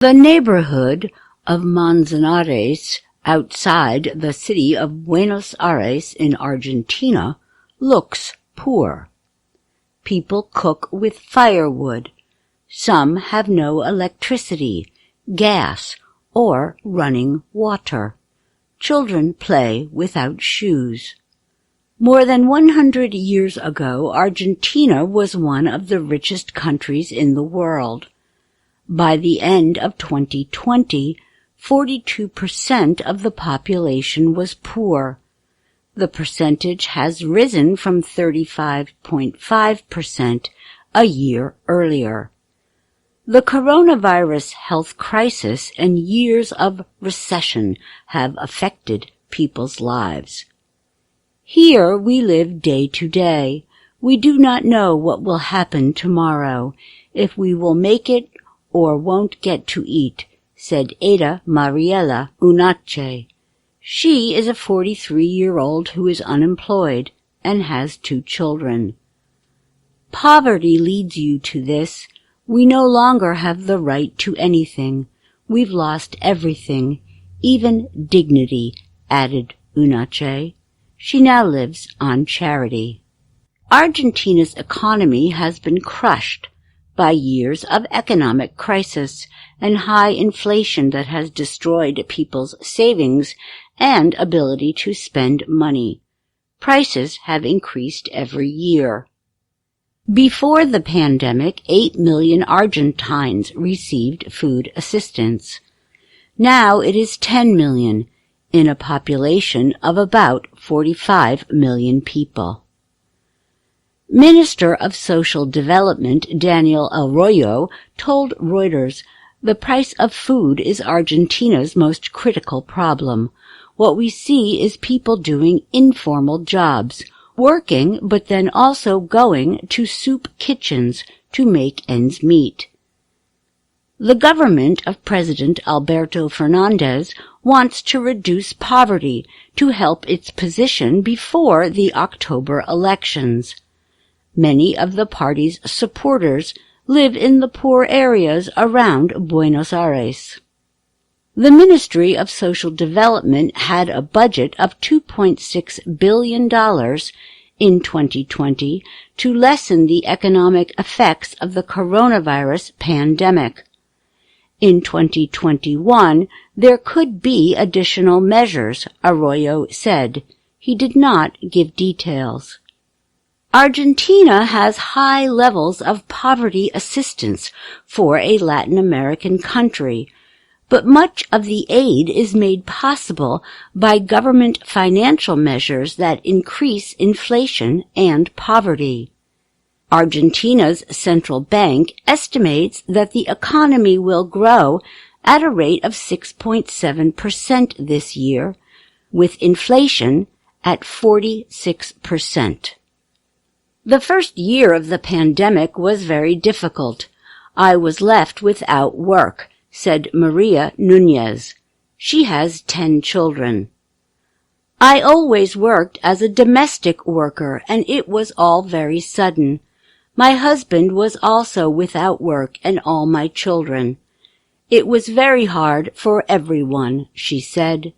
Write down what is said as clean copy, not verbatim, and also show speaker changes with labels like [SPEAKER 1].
[SPEAKER 1] The neighborhood of Manzanares, outside the city of Buenos Aires in Argentina, looks poor. People cook with firewood. Some have no electricity, gas, or running water. Children play without shoes. More than 100 years ago, Argentina was one of the richest countries in the world. By the end of 2020, 42% of the population was poor. The percentage has risen from 35.5% a year earlier. The coronavirus health crisis and years of recession have affected people's lives. Here we live day to day. We do not know what will happen tomorrow, if we will make it or won't get to eat, said Ada Mariela Unache. She is a 43-year-old who is unemployed and has 2 children. Poverty leads you to this. We no longer have the right to anything. We've lost everything, even dignity, added Unache. She now lives on charity. Argentina's economy has been crushed by years of economic crisis and high inflation that has destroyed people's savings and ability to spend money. Prices have increased every year. Before the pandemic, 8 million Argentines received food assistance. Now it is 10 million, in a population of about 45 million people. Minister of Social Development Daniel Arroyo told Reuters, "The price of food is Argentina's most critical problem. What we see is people doing informal jobs, working but then also going to soup kitchens to make ends meet." The government of President Alberto Fernandez wants to reduce poverty to help its position before the October elections. Many of the party's supporters live in the poor areas around Buenos Aires. The Ministry of Social Development had a budget of $2.6 billion in 2020 to lessen the economic effects of the coronavirus pandemic. In 2021, there could be additional measures, Arroyo said. He did not give details. Argentina has high levels of poverty assistance for a Latin American country, but much of the aid is made possible by government financial measures that increase inflation and poverty. Argentina's central bank estimates that the economy will grow at a rate of 6.7% this year, with inflation at 46%. The first year of the pandemic was very difficult. I was left without work, said Maria Nunez. She has 10 children. I always worked as a domestic worker, and it was all very sudden. My husband was also without work and all my children. It was very hard for everyone, she said.